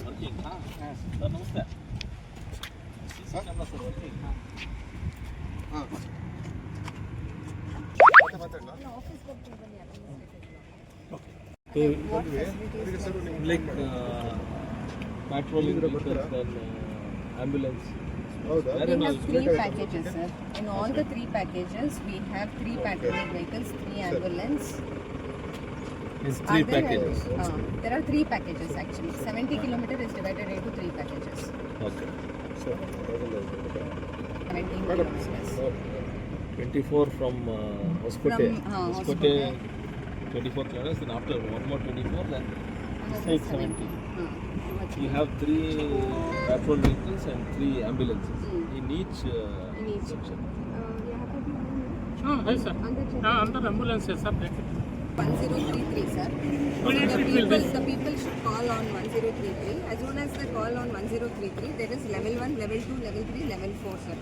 Working sir ನಮಸ್ತೆ. Sir working like patrolling vehicles and ambulance. We have 3 packages, sir. In all the 3 packages, we have 3 patrolling vehicles, 3 ambulance. It's 3 packages. There are 3 packages actually. 70 kilometer is divided into 3 packages. Okay. So 17 kilometers. 24 from Hoskote. Hoskote. 24 kilometers, and after one more 24, then Another 70. You have 3 patrol vehicles and 3 ambulances in each section. Hi sir. Under ambulance sir. 1033, sir. The people should call on 1033. As soon as they call on 1033, there is level 1, level 2, level 3, level 4, sir.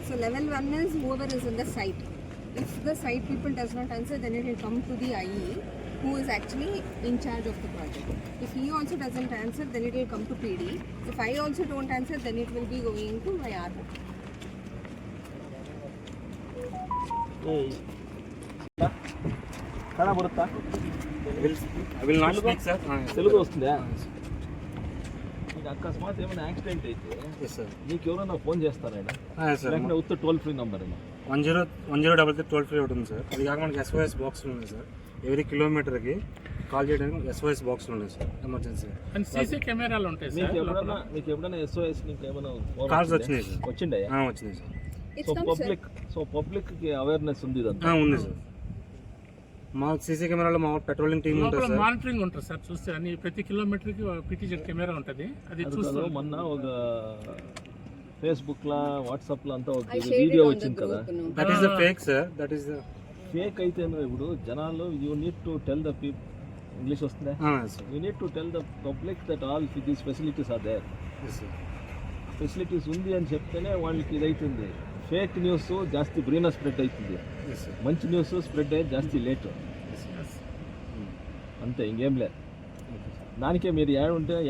So level 1 is whoever is in the site. If the site people does not answer, then it will come to the IE, who is actually in charge of the project. If he also doesn't answer, then it will come to PD. If I also don't answer, then it will be going to my RO. Kannada ಬರುತ್ತಾ? I will not speak sir. Telugu వస్తుందా? ಈಗ ಅಕಸ್ಮಾತ್ ఏమైనా accident అయితే Yes sir. నీకు ఎవరైనా phone చేస్తారా? sir. లేకపోతే ఉత్త toll free number 1033 toll free ఉంటుంది సార్. అది కాక మనకి SOS బాక్స్లు ఉన్నాయి సార్. ఎవ్రీ కిలోమీటర్కి కాల్ చేయడానికి SOS బాక్స్లు ఉన్నాయి సార్ ఎమర్జెన్సీ. అండ్ సీసీ కెమెరాలు ఉంటాయి సార్. మీకు ఎప్పుడైనా SOS నీకు ఏమైనా కాల్స్ వచ్చినాయి సార్. వచ్చిండాయా? వచ్చినాయి సార్. పబ్లిక్ కి అవేర్నెస్ ఉంది ఇదంతా? ఉంది సార్. మా సీసీ కెమెరాలో మా పెట్రోలింగ్ టీమ్ ఉంటుంది సార్. మానిటరింగ్ ఉంటుంది సార్. చూస్తే అన్ని ప్రతి కిలోమీటర్కి PTZ కెమెరా ఉంటుంది. అది చూస్తాం. మొన్న ఒక ఫేస్బుక్ లా వాట్సాప్ లా అంతా ఒక వీడియో వచ్చింది కదా. That is the fake sir. That is the fake అయితే ఇప్పుడు జనాలు you need to tell the people, English వస్తుందా? You need to tell the public that all these facilities are there. Facilities ఉంది అని చెప్తేనే వాళ్ళకి ఇదైతుంది. ఫేక్ న్యూస్ జాస్తి బ్రీన స్ప్రెడ్ అవుతుంది, మంచి న్యూస్ స్ప్రెడ్ అయ్యేది జాస్తి లేట్. అంతే, ఇంకేం లేదు. దానికే మీరు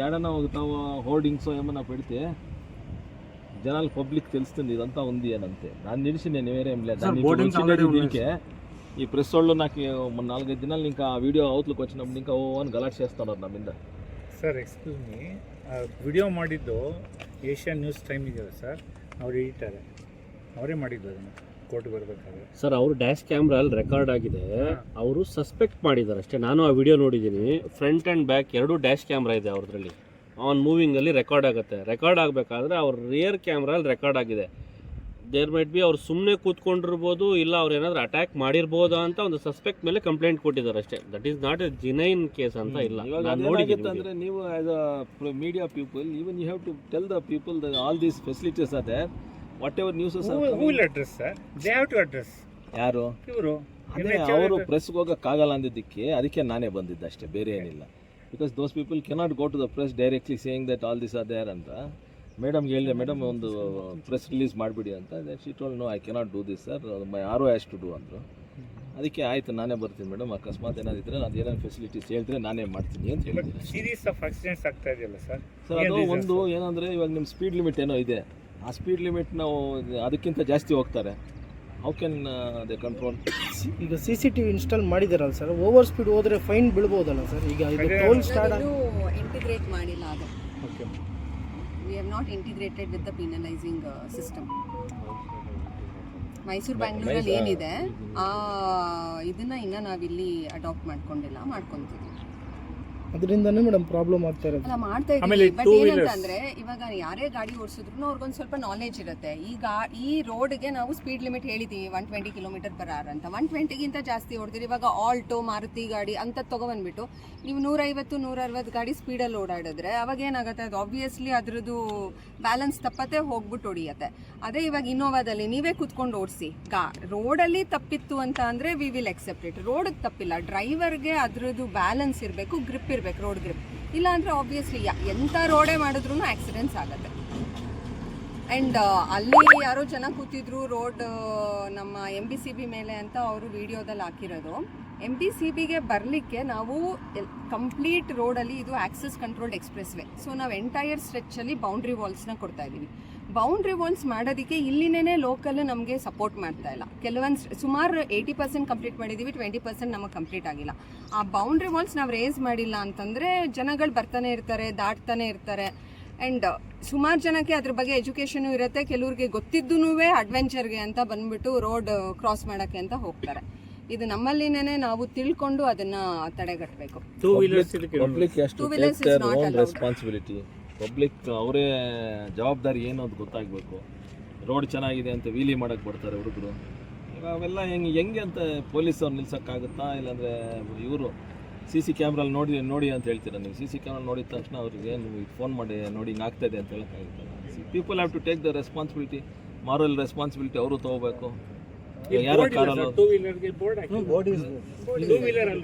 ఏడన్నా ఒక హోర్డింగ్స్ ఏమన్నా పెడితే జనాలు పబ్లిక్ తెలుస్తుంది ఇదంతా ఉంది అని. అంతే, దాని తెలిసి నేను వేరేం లేదు. దీనికే ఈ ప్రెస్ వాళ్ళు నాకు 4-5 దినాలు ఇంకా ఆ వీడియో అవుట్లోకి వచ్చినప్పుడు ఇంకా అని ಗಲಾಟೆ చేస్తున్నారు నా మీద. ಸರ್ ಎಕ್ಸ್ಕ್ಯೂಸ್ ಮೀ, ವಿಡಿಯೋ ಮಾಡಿದ್ದು ಏಷ್ಯನ್ ನ್ಯೂಸ್ ಟೈಮ್ ಇದೆಯಲ್ಲ ಸರ್, ಅವ್ರು ಎಡಿಟರ್ ಅವರೇ ಮಾಡಿದ್ದು ಅದನ್ನು ಕೋರ್ಟ್ಗೆ ಬರಬೇಕಾದ್ರೆ. ಸರ್ ಅವರು ಡ್ಯಾಶ್ ಕ್ಯಾಮ್ರಾ ಅಲ್ಲಿ ರೆಕಾರ್ಡ್ ಆಗಿದೆ, ಅವರು ಸಸ್ಪೆಕ್ಟ್ ಮಾಡಿದ್ದಾರೆ ಅಷ್ಟೇ. ನಾನು ಆ ವಿಡಿಯೋ ನೋಡಿದ್ದೀನಿ. Front and back 2 dash camera ಇದೆ ಅವ್ರದ್ರಲ್ಲಿ. ಆನ್ ಮೂವಿಂಗಲ್ಲಿ ರೆಕಾರ್ಡ್ ಆಗುತ್ತೆ. ರೆಕಾರ್ಡ್ ಆಗಬೇಕಾದ್ರೆ ಅವ್ರ ರಿಯರ್ ಕ್ಯಾಮ್ರಲ್ಲಿ ರೆಕಾರ್ಡ್ ಆಗಿದೆ. ದೇರ್ ಮೈಟ್ ಬಿ ಅವ್ರು ಸುಮ್ಮನೆ ಕೂತ್ಕೊಂಡಿರ್ಬೋದು, ಇಲ್ಲ ಅವ್ರು ಏನಾದರೂ ಅಟ್ಯಾಕ್ ಮಾಡಿರ್ಬೋದಾ ಅಂತ ಒಂದು ಸಸ್ಪೆಕ್ಟ್ ಮೇಲೆ ಕಂಪ್ಲೇಂಟ್ ಕೊಟ್ಟಿದ್ದಾರೆ ಅಷ್ಟೇ. That is not a genuine case ಅಂತ ಇಲ್ಲ. ಅಂದ್ರೆ ನೀವು as a media people, even you have to tell the people that all these facilities are there. Whatever newses are who will address sir? They have to address. ಯಾರು? ಇವರು. ಅವರು ಪ್ರೆಸ್ಗೆ ಹೋಗೋಕ್ಕಾಗಲ್ಲ ಅಂದಿದ್ದಕ್ಕೆ ಅದಕ್ಕೆ ನಾನೇ ಬಂದಿದ್ದೆ ಅಷ್ಟೇ, ಬೇರೆ ಏನಿಲ್ಲ. Because those people cannot go to the press directly saying that all this are there ಅಂತ. ಮೇಡಮ್ಗೆ ಹೇಳಿದೆ, ಮೇಡಮ್ ಒಂದು ಪ್ರೆಸ್ ರಿಲೀಸ್ ಮಾಡಿಬಿಡಿ ಅಂತ. She told no, I cannot do this sir, my RO has to do ಅಂದರು. ಅದಕ್ಕೆ ಆಯಿತು, ನಾನೇ ಬರ್ತೀನಿ ಮೇಡಮ್, ಅಕಸ್ಮಾತ್ ಏನಾದಿದ್ರೆ ಅದು ಏನೇನು ಫೆಸಿಲಿಟೀಸ್ ಹೇಳಿದ್ರೆ ನಾನೇ ಮಾಡ್ತೀನಿ ಅಂತ ಹೇಳಿದ್ದೀನಿ. ಸೀರೀಸ್ ಆಫ್ ಆಕ್ಸಿಡೆಂಟ್ಸ್ ಆಗ್ತಾ ಇದೆಯಲ್ಲ ಸರ್. ಸರ್ ಅದು ಒಂದು ಏನಂದರೆ, ಇವಾಗ ನಿಮ್ಮ ಸ್ಪೀಡ್ ಲಿಮಿಟ್ ಏನೋ ಇದೆ, ಆ ಸ್ಪೀಡ್ ಲಿಮಿಟ್ ನಾವು ಅದಕ್ಕಿಂತ ಜಾಸ್ತಿ ಹೋಗ್ತಾರೆ. How can they control? ಈಗ CCTV ಇನ್ಸ್ಟಾಲ್ ಮಾಡಿದಾರಲ್ಲ ಸರ್, ಓವರ್ ಸ್ಪೀಡ್ ಹೋದ್ರೆ ಫೈನ್ ಬೀಳ್ಬೋದಲ್ಲ ಸರ್? ಈಗ ಇದು ಟೋಲ್ ಸ್ಟಾರ್ಟ್ ಇಂಟಿಗ್ರೇಟ್ ಮಾಡಿಲ್ಲ ಅದು. Okay, we have not integrated with the penalizing system. Mysuru ಬ್ಯಾಂಗ್ಳೂರಲ್ಲಿ ಏನಿದೆ ಇದನ್ನ ಇನ್ನ ನಾವಿಲ್ಲಿ ಅಡಾಪ್ಟ್ ಮಾಡ್ಕೊಂತೀವಿ. ಅದರಿಂದನೇ ಮೇಡಮ್ ಪ್ರಾಬ್ಲಮ್ ಆಗ್ತಾ ಇರೋದು. ಅಲ್ಲ, ಮಾಡ್ತಾ ಇದ್ದೀವಿ. ಬಟ್ ಏನಂತಂದ್ರೆ, ಇವಾಗ ಯಾರೇ ಗಾಡಿ ಓಡಿಸಿದ್ರು ಅವ್ರಿಗೊಂದು ಸ್ವಲ್ಪ ನಾಲೆಜ್ ಇರುತ್ತೆ. ಈ ರೋಡ್ಗೆ ನಾವು ಸ್ಪೀಡ್ ಲಿಮಿಟ್ ಹೇಳಿದ್ದೀವಿ 120 km/h ಅಂತ. 120ಗಿಂತ ಜಾಸ್ತಿ ಹೊಡ್ತೀರಿ. ಇವಾಗ ಆಲ್ಟೋ, ಮಾರುತಿ ಗಾಡಿ ಅಂತ ತೊಗೊಬಂದ್ಬಿಟ್ಟು ನೀವು 150-160 ಗಾಡಿ ಸ್ಪೀಡಲ್ಲಿ ಓಡಾಡಿದ್ರೆ ಅವಾಗ ಏನಾಗುತ್ತೆ, ಅದು ಆಬ್ವಿಯಸ್ಲಿ ಅದ್ರದ್ದು ಬ್ಯಾಲೆನ್ಸ್ ತಪ್ಪತ್ತೆ, ಹೋಗ್ಬಿಟ್ಟು ಹೊಡಿಯತ್ತೆ. ಅದೇ ಇವಾಗ ಇನ್ನೋವಾದಲ್ಲಿ ನೀವೇ ಕೂತ್ಕೊಂಡು ಓಡಿಸಿ, ರೋಡಲ್ಲಿ ತಪ್ಪಿತ್ತು ಅಂತ ಅಂದರೆ ವಿ ವಿಲ್ ಎಕ್ಸೆಪ್ಟ್ ಇಟ್. ರೋಡಿಗೆ ತಪ್ಪಿಲ್ಲ, ಡ್ರೈವರ್ಗೆ ಅದ್ರದ್ದು ಬ್ಯಾಲೆನ್ಸ್ ಇರಬೇಕು, ಗ್ರಿಪ್ ಇರಬೇಕು, ರೋಡ್ ಗ್ರಿಪ್. ಇಲ್ಲ ಅಂದರೆ ಆಬ್ವಿಯಸ್ಲಿ ಎಂಥ ರೋಡೇ ಮಾಡಿದ್ರೂ ಆಕ್ಸಿಡೆಂಟ್ಸ್ ಆಗುತ್ತೆ. ಆ್ಯಂಡ್ ಅಲ್ಲಿ ಯಾರೋ ಜನ ಕೂತಿದ್ರು ರೋಡ್ ನಮ್ಮ MBCB ಮೇಲೆ ಅಂತ ಅವರು ವಿಡಿಯೋದಲ್ಲಿ ಹಾಕಿರೋದು. MTCBಗೆ ಬರಲಿಕ್ಕೆ ನಾವು ಕಂಪ್ಲೀಟ್ ರೋಡಲ್ಲಿ ಇದು access controlled express way. So ನಾವು ಎಂಟೈರ್ ಸ್ಟ್ರೆಚ್ಚಲ್ಲಿ ಬೌಂಡ್ರಿ ವಾಲ್ಸ್ನ ಕೊಡ್ತಾ ಇದ್ದೀವಿ. ಬೌಂಡ್ರಿ ವಾಲ್ಸ್ ಮಾಡೋದಕ್ಕೆ ಇಲ್ಲಿನೇ ಲೋಕಲ್ ನಮಗೆ ಸಪೋರ್ಟ್ ಮಾಡ್ತಾ ಇಲ್ಲ. ಕೆಲವೊಂದು ಸುಮಾರು 80% ಕಂಪ್ಲೀಟ್ ಮಾಡಿದ್ದೀವಿ, 20% ನಮಗೆ ಕಂಪ್ಲೀಟ್ ಆಗಿಲ್ಲ. ಆ ಬೌಂಡ್ರಿ ವಾಲ್ಸ್ ನಾವು ರೇಸ್ ಮಾಡಿಲ್ಲ ಅಂತಂದರೆ ಜನಗಳು ಬರ್ತಾನೆ ಇರ್ತಾರೆ, ದಾಟ್ತಾನೆ ಇರ್ತಾರೆ. ಆ್ಯಂಡ್ ಸುಮಾರು ಜನಕ್ಕೆ ಅದ್ರ ಬಗ್ಗೆ ಎಜುಕೇಷನು ಇರುತ್ತೆ. ಕೆಲವ್ರಿಗೆ ಗೊತ್ತಿದ್ದೂ ಅಡ್ವೆಂಚರ್ಗೆ ಅಂತ ಬಂದ್ಬಿಟ್ಟು ರೋಡ್ ಕ್ರಾಸ್ ಮಾಡೋಕ್ಕೆ ಅಂತ ಹೋಗ್ತಾರೆ. ಇದು ನಮ್ಮಲ್ಲಿನೇ ನಾವು ತಿಳ್ಕೊಂಡು ಅದನ್ನು ತಡೆಗಟ್ಟಬೇಕು. ಪಬ್ಲಿಕ್ ಎಷ್ಟು take their own responsibility. Public ಅವರೇ ಜವಾಬ್ದಾರಿ ಏನು ಅಂತ ಗೊತ್ತಾಗಬೇಕು. ರೋಡ್ ಚೆನ್ನಾಗಿದೆ ಅಂತ ವೀಲಿ ಮಾಡೋಕ್ಕೆ ಬರ್ತಾರೆ ಹುಡುಗರು. ಅವೆಲ್ಲ ಹೆಂಗೆ ಅಂತ ಪೊಲೀಸ್ ಅವ್ರು ನಿಲ್ಸೋಕ್ಕಾಗುತ್ತಾ? ಇಲ್ಲಾಂದರೆ ಇವರು CC ಕ್ಯಾಮ್ರಲ್ಲಿ ನೋಡಿ ಅಂತ ಹೇಳ್ತೀರಾ ನೀವು. CC ಕ್ಯಾಮ್ರಲ್ಲಿ ನೋಡಿದ ತಕ್ಷಣ ಅವ್ರಿಗೆ ನೀವು ಫೋನ್ ಮಾಡಿ ನೋಡಿ ಹಿಂಗೆ ಆಗ್ತಾಯಿದೆ ಅಂತ ಹೇಳೋಕ್ಕಾಗುತ್ತಲ್ಲ. People have to take the responsibility, moral responsibility ಅವರು ತೊಗೋಬೇಕು. ಯಾರೋ ಕಾರಲ್ಲಿ ಟೂ ವೀಲರ್ಗೆ ಬೋರ್ಡ್ ಹಾಕಿ ಟೂ ವೀಲರ್ ಅಲ್ಲ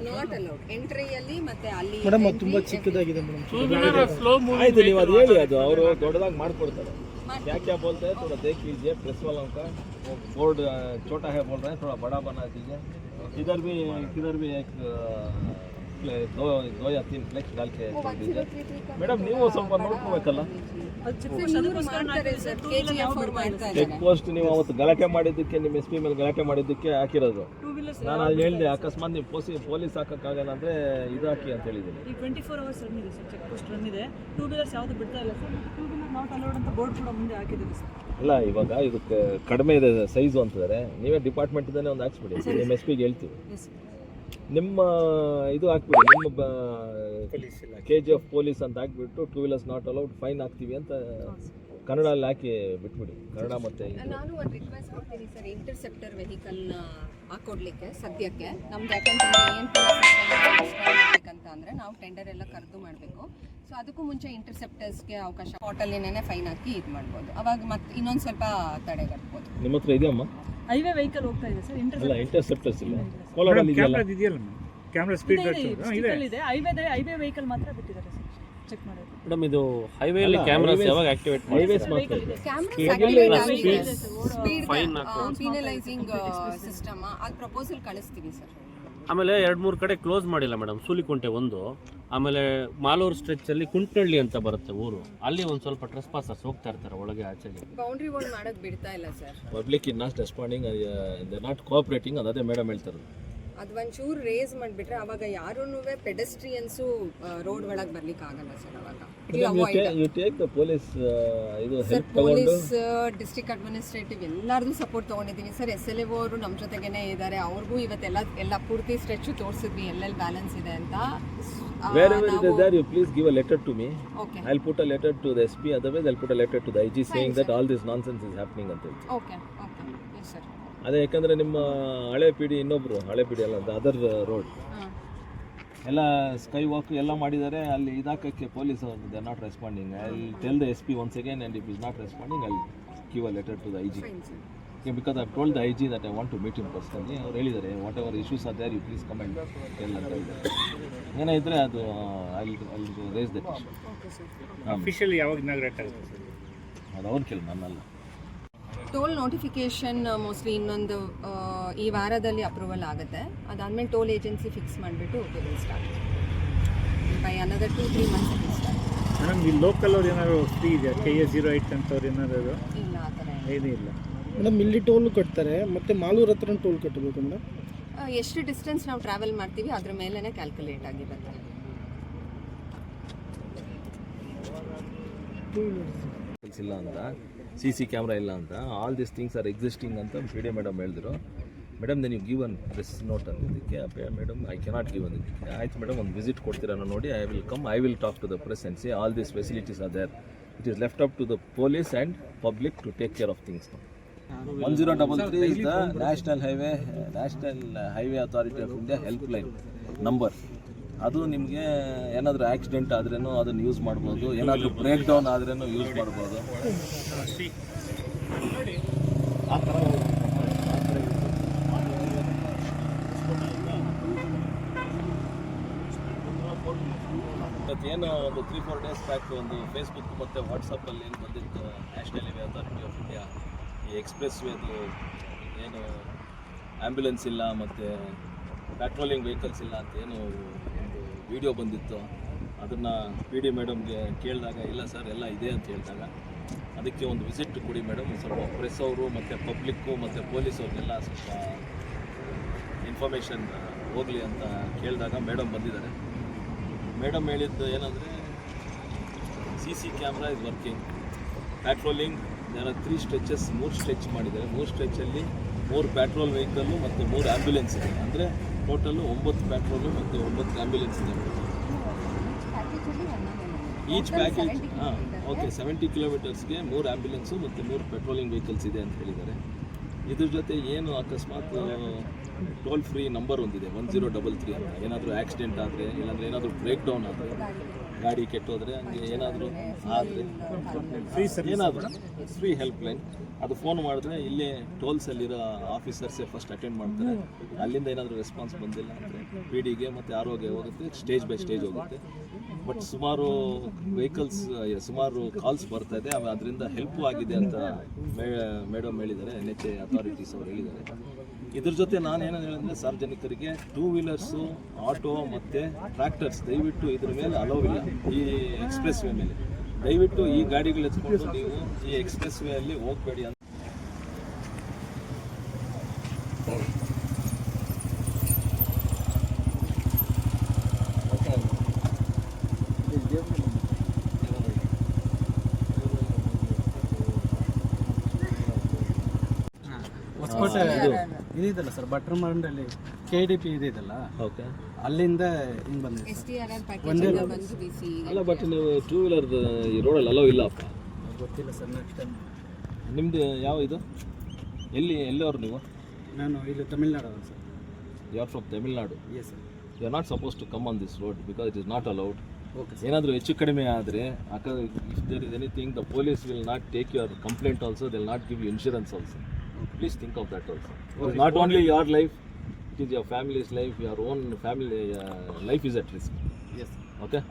ನಾಟ್ ಅಲೌಡ್ ಎಂಟ್ರಿಯಲ್ಲಿ ಮತ್ತೆ ಅಲ್ಲಿ. ಮೇಡಮ್ ಅದು ತುಂಬ ಚಿಕ್ಕದಾಗಿದೆ madam. Two wheeler slow moving ಆಯ್ತು, ನೀವು ಅದು ಹೇಳಿ, ಅದು ಅವರು ದೊಡ್ಡದಾಗಿ ಮಾಡಿಕೊಡ್ತಾರೆ. क्या बोलते हैं थोड़ा देख लीजिए प्रेस वालों का. वो बोर्ड छोटा है बोल रहे हैं, थोड़ा बड़ा बना दीजिए. किधर भी एक दो या तीन फ्लेक्स डाल के कर दीजिए. ಮೇಡಮ್ ನೀವು ಸ್ವಲ್ಪ ನೋಡ್ಕೋಬೇಕಲ್ಲ. ಚೆಕ್ ಪೋಸ್ಟ್ ನೀವು ಅವತ್ತು ಗಲಾಟೆ ಮಾಡಿದ್ದಕ್ಕೆ, ನಿಮ್ಮ SP ಮೇಲೆ ಗಲಾಟೆ ಮಾಡಿದ್ದಕ್ಕೆ ಹಾಕಿರೋದು. ನಾನು ಅಲ್ಲಿ ಹೇಳಿದೆ ಅಕಸ್ಮಾತ್ ನೀವು ಪೊಲೀಸ್ ಹಾಕೋಕ್ಕಾಗಲ್ಲ ಅಂದರೆ ಇದು ಹಾಕಿ ಅಂತ ಹೇಳಿದ್ದೀನಿ. ಈ 24 ಅವರ್ಸ್ ರನ್ ಇದೆ ಸರ್, ಚೆಕ್ ಪೋಸ್ಟ್ ರನ್ ಇದೆ. ಟೂ ವೀಲರ್ಸ್ ಯಾವುದು ಬಿಡ್ತಾ ಇಲ್ಲ sir. Two wheeler not allowed ಅಂತ ಬೋರ್ಡ್ ಕೂಡ ಮುಂದೆ ಹಾಕಿದ್ದೀವಿ ಸರ್. ಅಲ್ಲ, ಇವಾಗ ಇದಕ್ಕೆ ಕಡಿಮೆ ಇದೆ ಸೈಜು ಅಂತಂದರೆ ನೀವೇ ಡಿಪಾರ್ಟ್ಮೆಂಟಿಂದನೇ ಒಂದು ಹಾಕ್ಸ್ಬಿಡಿ. ನಿಮ್ಮ SPಗೆ ಹೇಳ್ತೀವಿ. ನಿಮ್ಮ ಇದು ಹಾಕ್ಬಿಡಿ, ನಿಮ್ಮ KGF ಪೊಲೀಸ್ ಅಂತ ಹಾಕ್ಬಿಟ್ಟು two wheelers not allowed fine ಹಾಕ್ತೀವಿ ಅಂತ ಕನ್ನಡಲ್ಲಿ ಹಾಕಿ ಬಿಟ್ಬಿಡಿ. ಕನ್ನಡ ಮತ್ತು ನಾನು ಒಂದು ರಿಕ್ವೆಸ್ಟ್ ಮಾಡ್ತೀನಿ ಸರ್, ಇಂಟರ್ಸೆಪ್ಟರ್ ವೆಹಿಕಲ್ನ ಹಾಕೊಡ್ಲಿಕ್ಕೆ ಸದ್ಯಕ್ಕೆ ನಮ್ದು. ಯಾಕಂತಂದರೆ ಏನು ಮಾಡಬೇಕಂತ ಅಂದರೆ ನಾವು ಟೆಂಡರ್ ಎಲ್ಲ ಕರೆದು ಮಾಡಬೇಕು. ಸೊ ಅದಕ್ಕೂ ಮುಂಚೆ ಇಂಟರ್ಸೆಪ್ಟರ್ಸ್ಗೆ ಅವಕಾಶ ಹೋಟೆಲಿನೇ ಫೈನ್ ಹಾಕಿ ಇದು ಮಾಡ್ಬೋದು. ಅವಾಗ ಮತ್ತೆ ಇನ್ನೊಂದು ಸ್ವಲ್ಪ ತಡೆಗಟ್ಬೋದು. ನಿಮ್ಮ ಹತ್ರ ಇದೆಯಮ್ಮ? ಹೈವೇ ವೆಹಿಕಲ್ ಹೋಗ್ತಾ ಇದೆ ಸರ್. ಅಲ್ಲ, ಇಂಟರ್ಸೆಪ್ಟರ್ಸ್ ಇಲ್ಲ ಕೋಲಾರಲ್ಲಿ ಇದೆಯಲ್ಲ. ಕ್ಯಾಮ್ರಾ ಇದೆಯಲ್ಲ ಕ್ಯಾಮ್ರಾ ಸ್ಪೀಡ್ ಇದೆ. ಹೈವೇ ವೆಹಿಕಲ್ ಮಾತ್ರ ಬಿಟ್ಟಿದ್ದಾರೆ ಸರ್, ಚೆಕ್ ಮಾಡೋದು. ಮೇಡಮ್ ಇದು ಹೈವೇಲಿ ಕ್ಯಾಮ್ರಾಸ್ ಯಾವಾಗ ಆಕ್ಟಿವೇಟ್ ಹೈವೇಸ್ ಮಾತ್ರ ಸ್ಪೀಡ್ ಪೀನಲೈಸಿಂಗ್ ಸಿಸ್ಟಮ್ ಅದು ಪ್ರಪೋಸಲ್ ಕಳಿಸ್ತೀವಿ ಸರ್. ಆಮೇಲೆ 2-3 ಕಡೆ ಕ್ಲೋಸ್ ಮಾಡಿಲ್ಲ ಮೇಡಮ್. ಸೂಲಿಕುಂಟೆ ಒಂದು, ಆಮೇಲೆ ಮಾಲೂರು ಸ್ಟ್ರೆಚಲ್ಲಿ ಕುಂಟ್ನಳ್ಳಿ ಅಂತ ಬರುತ್ತೆ ಊರು, ಅಲ್ಲಿ ಒಂದು ಸ್ವಲ್ಪ ಟ್ರೆಸ್ಪಾಸರ್ಸ್ ಹೋಗ್ತಾ ಇರ್ತಾರೆ ಒಳಗೆ ಆಚೆಗೆ. ಬೌಂಡ್ರಿ ವಾಲ್ ಮಾಡೋಕ್ಕೆ ಬಿಡ್ತಾ ಇಲ್ಲ sir. Public is not responding, they not cooperating. ಅದೇ ಮೇಡಮ್ ಹೇಳ್ತಾರೆ. ಅದು ಒಂಚೂರು ರೇಸ್ ಮಾಡಿಬಿಟ್ರೆ ಅವಾಗ ಯಾರೂ ಪೆಡೆಸ್ಟ್ರಿಯನ್ಸು ರೋಡ್ ಒಳಗೆ ಬರ್ಲಿಕ್ಕೆ ಆಗಲ್ಲ ಸರ್. ಅವಾಗ ಯು ಟೇಕ್ ದ ಪೊಲೀಸ್ ಇದು ಸರ್, ಪೊಲೀಸ್ ಡಿಸ್ಟ್ರಿಕ್ಟ್ ಅಡ್ಮಿನಿಸ್ಟ್ರೇಟಿವ್ ಎಲ್ಲರದು ಸಪೋರ್ಟ್ ತೊಗೊಂಡಿದ್ದೀನಿ ಸರ್. SLO ಅವರು ನಮ್ಮ ಜೊತೆಗೇನೆ ಇದ್ದಾರೆ. ಅವ್ರಿಗೂ ಇವತ್ತೆಲ್ಲ ಪೂರ್ತಿ ಸ್ಟ್ರೆಚ್ಚು ತೋರಿಸಿದ್ವಿ ಎಲ್ಲೆಲ್ಲಿ ಬ್ಯಾಲೆನ್ಸ್ ಇದೆ ಅಂತ. wherever it is there, you please give a letter to me. Okay. I'll put a letter to the SP, otherwise I'll put a letter to the IG saying that all this nonsense is happening ಅಂತ ಹೇಳಿ. Okay yes sir. ಅದೇ ಯಾಕಂದರೆ ನಿಮ್ಮ ಹಳೆ ಪೀಡಿ ಇನ್ನೊಬ್ಬರು ಹಳೆ ಪೀಡಿ ಅಲ್ಲ, other road ಎಲ್ಲ ಸ್ಕೈ ವಾಕ್ ಎಲ್ಲ ಮಾಡಿದ್ದಾರೆ. ಅಲ್ಲಿ ಇದಾಕಕ್ಕೆ ಪೊಲೀಸ್ ಅವರು they are not responding. I will tell the SP once again, and if he is not responding, I will give a letter to the IG. Okay, because I have told the IG that I want to meet him personally. ಅವ್ರು ಹೇಳಿದ್ದಾರೆ whatever issues are there you please come and tell ಅಂತ ಹೇಳಿದ್ದಾರೆ. ಏನಾಯಿದ್ರೆ ಅದು I will raise that issue. Officially ಯಾವಾಗ inaugurate ಆಗುತ್ತೆ sir? ಅದು ಅವ್ರು ಕೇಳಿ, ನನ್ನಲ್ಲ. ಟೋಲ್ ನೋಟಿಫಿಕೇಶನ್ ಮೋಸ್ಟ್ಲಿ ಇನ್ನೊಂದು ಈ ವಾರದಲ್ಲಿ ಅಪ್ರೂವಲ್ ಆಗುತ್ತೆ. ಅದಾದಮೇಲೆ ಟೋಲ್ ಏಜೆನ್ಸಿ ಫಿಕ್ಸ್ ಮಾಡಿಬಿಟ್ಟು will start by another 2-3 months will start. Madam ಈ ಲೋಕಲ್ ಅವ್ರು ಏನಾದ್ರು ಫ್ರೀ ಇದೆ KS08 ಅಂತವ್ರು ಏನಾದ್ರು? ಇಲ್ಲ, ಆ ಥರ ಏನೂ ಇಲ್ಲ ಮೇಡಮ್. ಇಲ್ಲಿ ಟೋಲ್ ಕಟ್ತಾರೆ, ಮತ್ತು ಮಾಲೂರು ಹತ್ರ ಟೋಲ್ ಕಟ್ಟಬೇಕು ಮೇಡಮ್. ಎಷ್ಟು ಡಿಸ್ಟೆನ್ಸ್ ನಾವು ಟ್ರಾವೆಲ್ ಮಾಡ್ತೀವಿ ಅದ್ರ ಮೇಲೇ ಕ್ಯಾಲ್ಕುಲೇಟ್ ಆಗಿರುತ್ತೆ. ಇಲ್ಲ ಅಂತ, CC ಕ್ಯಾಮ್ರಾ ಇಲ್ಲ ಅಂತ, all this things are existing ಅಂತ PD ಮೇಡಮ್ ಹೇಳಿದ್ರು. Madam then you give an press note ಅಂದಿದ್ದಕ್ಕೆ ಮೇಡಮ್ ಐ ಕೆನಾಟ್ ಗಿವ್ ಅಂದಿದ್ದಕ್ಕೆ, ಆಯ್ತು ಮೇಡಮ್ ಒಂದು ವಿಸಿಟ್ ಕೊಡ್ತೀರಾ ನೋಡಿ, I will come, I will talk to the press and say all this facilities are there. It is left up to the police and public to take care of things. 1033 is the National Highway Authority of India helpline number. ಅದು ನಿಮಗೆ ಏನಾದರೂ accident ಆದ್ರೂ ಅದನ್ನು use ಮಾಡ್ಬೋದು, ಏನಾದರೂ break down ಆದ್ರೂ use ಮಾಡ್ಬೋದು. ಆ ಥರ ಇವತ್ತೇನು ಒಂದು 3-4 ಡೇಸ್ ಬ್ಯಾಕ್ ಒಂದು ಫೇಸ್ಬುಕ್ ಮತ್ತು ವಾಟ್ಸಪ್ಪಲ್ಲಿ ಏನು ಬಂದಿತ್ತು, national highway authority of India ಈ ಎಕ್ಸ್ಪ್ರೆಸ್ ವೇದು ಏನು ಆ್ಯಂಬ್ಯುಲೆನ್ಸ್ ಇಲ್ಲ ಮತ್ತು ಪೆಟ್ರೋಲಿಂಗ್ ವೆಹಿಕಲ್ಸ್ ಇಲ್ಲ ಅಂತ ಏನು ಒಂದು ವಿಡಿಯೋ ಬಂದಿತ್ತು, ಅದನ್ನು PD ಮೇಡಮ್ಗೆ ಕೇಳಿದಾಗ ಇಲ್ಲ ಸರ್ ಎಲ್ಲ ಇದೆ ಅಂತ ಹೇಳಿದಾಗ ಅದಕ್ಕೆ ಒಂದು ವಿಸಿಟ್ ಕೊಡಿ ಮೇಡಮ್, ಸ್ವಲ್ಪ ಪ್ರೆಸ್ ಅವರು ಮತ್ತು ಪಬ್ಲಿಕ್ಕು ಮತ್ತು ಪೊಲೀಸ್ ಅವ್ರಿಗೆಲ್ಲ ಸ್ವಲ್ಪ ಇನ್ಫಾರ್ಮೇಷನ್ ಹೋಗಲಿ ಅಂತ ಕೇಳಿದಾಗ ಮೇಡಮ್ ಬಂದಿದ್ದಾರೆ. ಮೇಡಮ್ ಹೇಳಿದ್ದು ಏನಂದರೆ CC camera is working, patrolling there are 3 stretches, 3 stretch ಮಾಡಿದ್ದಾರೆ. 3 ಸ್ಟ್ರೆಚಲ್ಲಿ 3 ಪ್ಯಾಟ್ರೋಲ್ ವೆಹಿಕಲ್ಲು ಮತ್ತು 3 ಆ್ಯಂಬ್ಯುಲೆನ್ಸ್ ಇದೆ. ಅಂದರೆ ಟೋಟಲ್ಲು 9 ಪ್ಯಾಟ್ರೋಲು ಮತ್ತು 9 ಆ್ಯಂಬ್ಯುಲೆನ್ಸ್ ಇದೆ. ಈಚ್ ಪ್ಯಾಕೇಜ್ ಓಕೆ 70 ಕಿಲೋಮೀಟರ್ಸ್ಗೆ 3 ಆ್ಯಂಬ್ಯುಲೆನ್ಸು ಮತ್ತು 3 ಪೆಟ್ರೋಲಿಂಗ್ ವೆಹಿಕಲ್ಸ್ ಇದೆ ಅಂತ ಹೇಳಿದ್ದಾರೆ. ಇದ್ರ ಜೊತೆ ಏನು ಅಕಸ್ಮಾತ್ ಟೋಲ್ ಫ್ರೀ ನಂಬರ್ ಒಂದಿದೆ 1033 ಅಂತ. ಏನಾದರೂ ಆಕ್ಸಿಡೆಂಟ್ ಆದರೆ ಇಲ್ಲಾಂದರೆ ಏನಾದರೂ ಬ್ರೇಕ್ ಡೌನ್ ಆದರೆ, ಗಾಡಿ ಕೆಟ್ಟೋದ್ರೆ, ಹಂಗೆ ಏನಾದರೂ ಆದರೆ ಏನಾದರೂ ಫ್ರೀ ಹೆಲ್ಪ್ ಲೈನ್, ಅದು ಫೋನ್ ಮಾಡಿದ್ರೆ ಇಲ್ಲೇ ಟೋಲ್ಸಲ್ಲಿರೋ ಆಫೀಸರ್ಸೇ ಫಸ್ಟ್ ಅಟೆಂಡ್ ಮಾಡ್ತಾರೆ. ಅಲ್ಲಿಂದ ಏನಾದರೂ ರೆಸ್ಪಾನ್ಸ್ ಬಂದಿಲ್ಲ ಅಂದರೆ PDಗೆ ಮತ್ತು ROಗೆ ಹೋಗುತ್ತೆ, ಸ್ಟೇಜ್ ಬೈ ಸ್ಟೇಜ್ ಹೋಗುತ್ತೆ. ಬಟ್ ಸುಮಾರು ವೆಹಿಕಲ್ಸ್, ಸುಮಾರು ಕಾಲ್ಸ್ ಬರ್ತಾ ಇದೆ, ಅದರಿಂದ ಹೆಲ್ಪು ಆಗಿದೆ ಅಂತ ಮೇಡಮ್ ಹೇಳಿದ್ದಾರೆ, NHA ಅಥಾರಿಟೀಸ್ ಅವರು ಹೇಳಿದ್ದಾರೆ. ಇದ್ರ ಜೊತೆ ನಾನು ಏನಂತ ಹೇಳಿದ್ರೆ ಸಾರ್ವಜನಿಕರಿಗೆ 2 ವೀಲರ್ಸು, ಆಟೋ ಮತ್ತು ಟ್ರ್ಯಾಕ್ಟರ್ಸ್ ದಯವಿಟ್ಟು ಇದ್ರ ಮೇಲೆ ಅಲೋವ್ ಇಲ್ಲ. ಈ ಎಕ್ಸ್ಪ್ರೆಸ್ ವೇ ಮೇಲೆ ದಯವಿಟ್ಟು ಈ ಗಾಡಿಗಳು ಎತ್ಕೊಂಡು ನೀವು ಈ ಎಕ್ಸ್ಪ್ರೆಸ್ ವೇ ಅಲ್ಲಿ ಹೋಗಬೇಡಿ ಅಂತ. ಹೊಸಕೋಟೆ ಇದಿದಲ್ಲ ಸರ್, ಬಟ್ರ್ ಮಂಡಳಿ KDP ಇದೆಯಲ್ಲ, ಓಕೆ, ಅಲ್ಲಿಂದ ಹಿಂಗೆ ಬಂದಿದೆ STRR ಪ್ಯಾಕೇಜ್ ಬಂದು ಬಿಸಿ ಅಲ್ಲ. ಬಟ್ ನೀವು 2 ವೀಲರ್ ಈ ರೋಡಲ್ಲಿ ಅಲೋವ್ ಇಲ್ಲಪ್ಪ. ಗೊತ್ತಿಲ್ಲ ಸರ್, ನೆಕ್ಸ್ಟ್ ಟೈಮ್. ನಿಮ್ಮದು ಯಾವ ಇದು, ಎಲ್ಲಿಯವರು ನೀವು? ನಾನು ಇಲ್ಲಿ Tamil Nadu sir. You are from Tamil Nadu. Yes sir. You are not suppose to come on this road because it is not allowed. Okay sir. ಏನಾದರೂ ಹೆಚ್ಚು ಕಡಿಮೆ ಆದರೆ, if there is anything the police will not take your complaint also, they will not give you insurance also. Please think of that also. It's not only your life, it is your family's life, your own family life is at risk. Yes. Okay?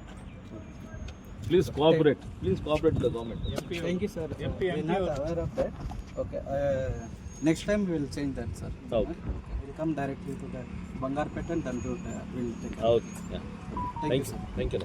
Please cooperate. Please cooperate with the government. Thank you, sir. We're not aware of that. Okay. Next time we will change that, sir. Okay. We'll come directly to the Bangarpet and then we'll take. Okay. Yeah. Thank you, sir. Thank you.